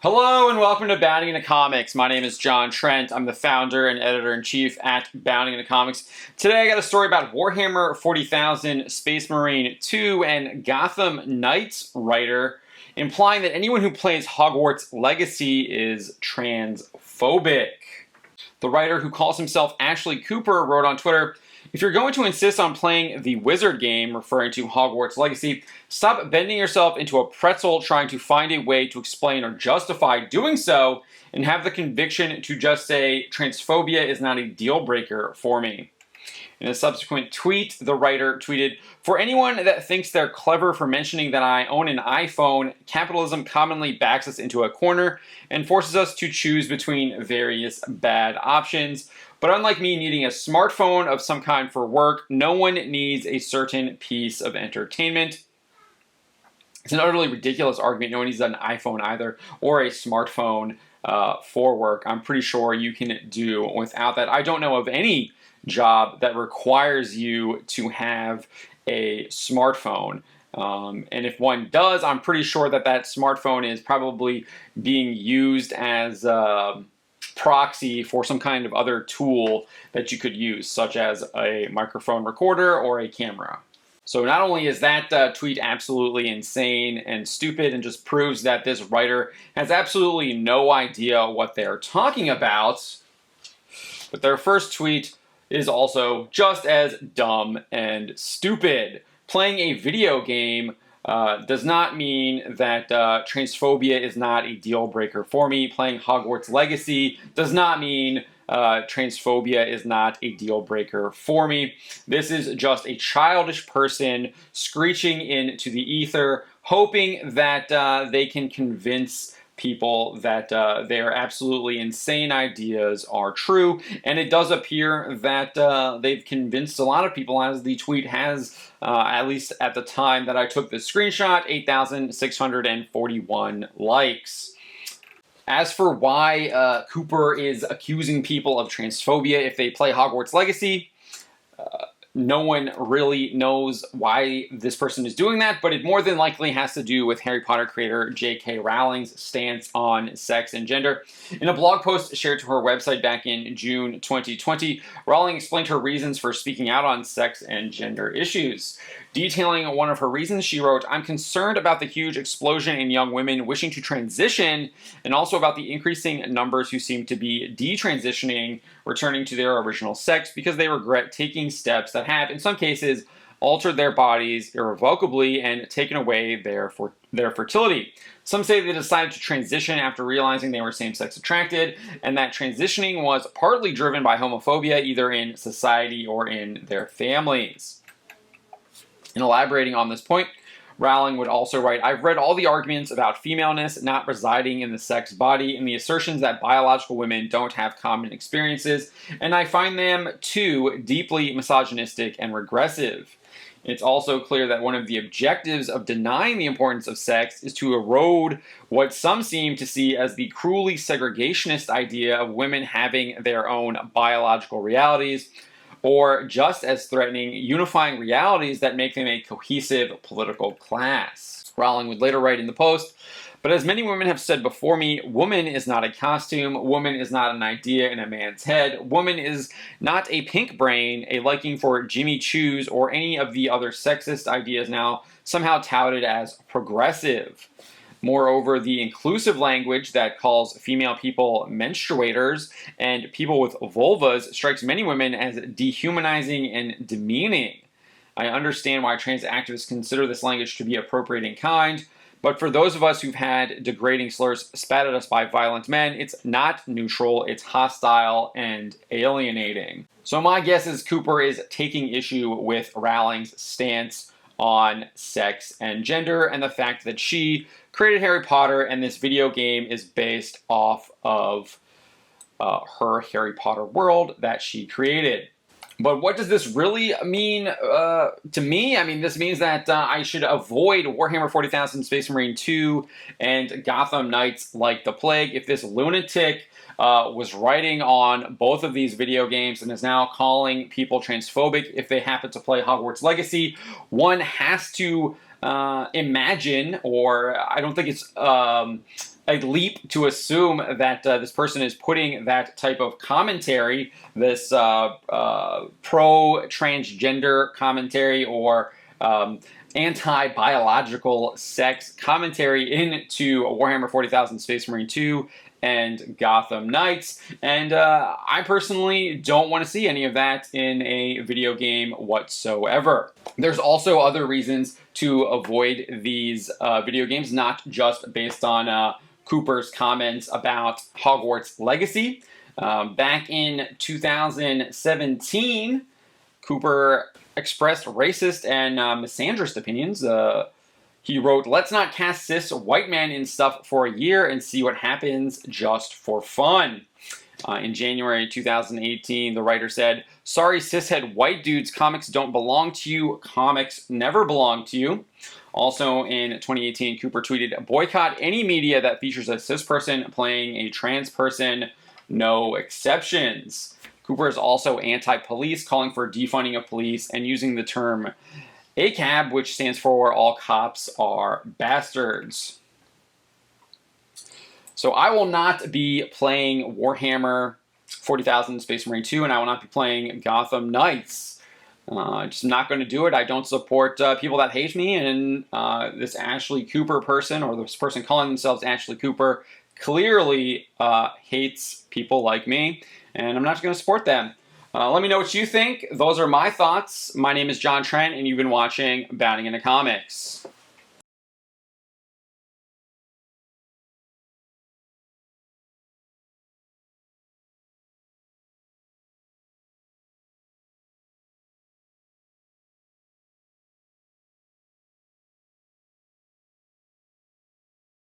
Hello and welcome to Bounding into Comics. My name is John Trent. I'm the founder and editor-in-chief at Bounding into Comics. Today I got a story about Warhammer 40,000 Space Marine 2 and Gotham Knights writer implying that anyone who plays Hogwarts Legacy is transphobic. The writer, who calls himself Ashley Cooper, wrote on Twitter, "If you're going to insist on playing the wizard game," referring to Hogwarts Legacy, "stop bending yourself into a pretzel trying to find a way to explain or justify doing so, and have the conviction to just say, transphobia is not a deal breaker for me." In a subsequent tweet, the writer tweeted, "For anyone that thinks they're clever for mentioning that I own an iPhone, capitalism commonly backs us into a corner and forces us to choose between various bad options. But unlike me needing a smartphone of some kind for work, no one needs a certain piece of entertainment." It's an utterly ridiculous argument. No one needs an iPhone either, or a smartphone for work. I'm pretty sure you can do without that. I don't know of any job that requires you to have a smartphone. And if one does, I'm pretty sure that that smartphone is probably being used as proxy for some kind of other tool that you could use, such as a microphone recorder or a camera. So not only is that tweet absolutely insane and stupid and just proves that this writer has absolutely no idea what they're talking about, but their first tweet is also just as dumb and stupid. Playing a video game does not mean that transphobia is not a deal breaker for me. Playing Hogwarts Legacy does not mean transphobia is not a deal breaker for me. This is just a childish person screeching into the ether, hoping that they can convince people that their absolutely insane ideas are true. And it does appear that they've convinced a lot of people, as the tweet has, at least at the time that I took the screenshot, 8,641 likes. As for why Cooper is accusing people of transphobia if they play Hogwarts Legacy, no one really knows why this person is doing that, but it more than likely has to do with Harry Potter creator J.K. Rowling's stance on sex and gender. In a blog post shared to her website back in June 2020, Rowling explained her reasons for speaking out on sex and gender issues. Detailing one of her reasons, she wrote, "I'm concerned about the huge explosion in young women wishing to transition, and also about the increasing numbers who seem to be detransitioning, returning to their original sex because they regret taking steps that have, in some cases, altered their bodies irrevocably and taken away their fertility. Some say they decided to transition after realizing they were same-sex attracted, and that transitioning was partly driven by homophobia, either in society or in their families." In elaborating on this point, Rowling would also write, "I've read all the arguments about femaleness not residing in the sex body and the assertions that biological women don't have common experiences, and I find them, too, deeply misogynistic and regressive. It's also clear that one of the objectives of denying the importance of sex is to erode what some seem to see as the cruelly segregationist idea of women having their own biological realities, or just as threatening, unifying realities that make them a cohesive political class." Rowling would later write in the post, "But as many women have said before me, woman is not a costume, woman is not an idea in a man's head, woman is not a pink brain, a liking for Jimmy Choos, or any of the other sexist ideas now somehow touted as progressive. Moreover, the inclusive language that calls female people menstruators and people with vulvas strikes many women as dehumanizing and demeaning. I understand why trans activists consider this language to be appropriate and kind, but for those of us who've had degrading slurs spat at us by violent men, it's not neutral, it's hostile and alienating." So my guess is Cooper is taking issue with Rowling's stance on sex and gender, and the fact that she created Harry Potter and this video game is based off of her Harry Potter world that she created. But what does this really mean to me? I mean, this means that I should avoid Warhammer 40,000 Space Marine 2 and Gotham Knights like the plague. If this lunatic was writing on both of these video games and is now calling people transphobic if they happen to play Hogwarts Legacy, one has to imagine, or I don't think it's a leap to assume that this person is putting that type of commentary, this pro-transgender commentary, or anti-biological sex commentary into Warhammer 40,000 Space Marine 2 and Gotham Knights, and I personally don't want to see any of that in a video game whatsoever. There's also other reasons to avoid these video games, not just based on Cooper's comments about Hogwarts Legacy. Back in 2017, Cooper expressed racist and misandrist opinions. He wrote, "Let's not cast cis white man in stuff for a year and see what happens just for fun." In January 2018, the writer said, "Sorry, cishead white dudes, comics don't belong to you. Comics never belong to you." Also in 2018, Cooper tweeted, "Boycott any media that features a cis person playing a trans person. No exceptions." Cooper is also anti-police, calling for defunding of police and using the term ACAB, which stands for All Cops Are Bastards. So I will not be playing Warhammer 40,000 Space Marine 2, and I will not be playing Gotham Knights. Just not going to do it. I don't support people that hate me, and this Ashley Cooper person, or this person calling themselves Ashley Cooper, clearly hates people like me, and I'm not going to support them. Let me know what you think. Those are my thoughts. My name is John Trent, and you've been watching Bounding into Comics.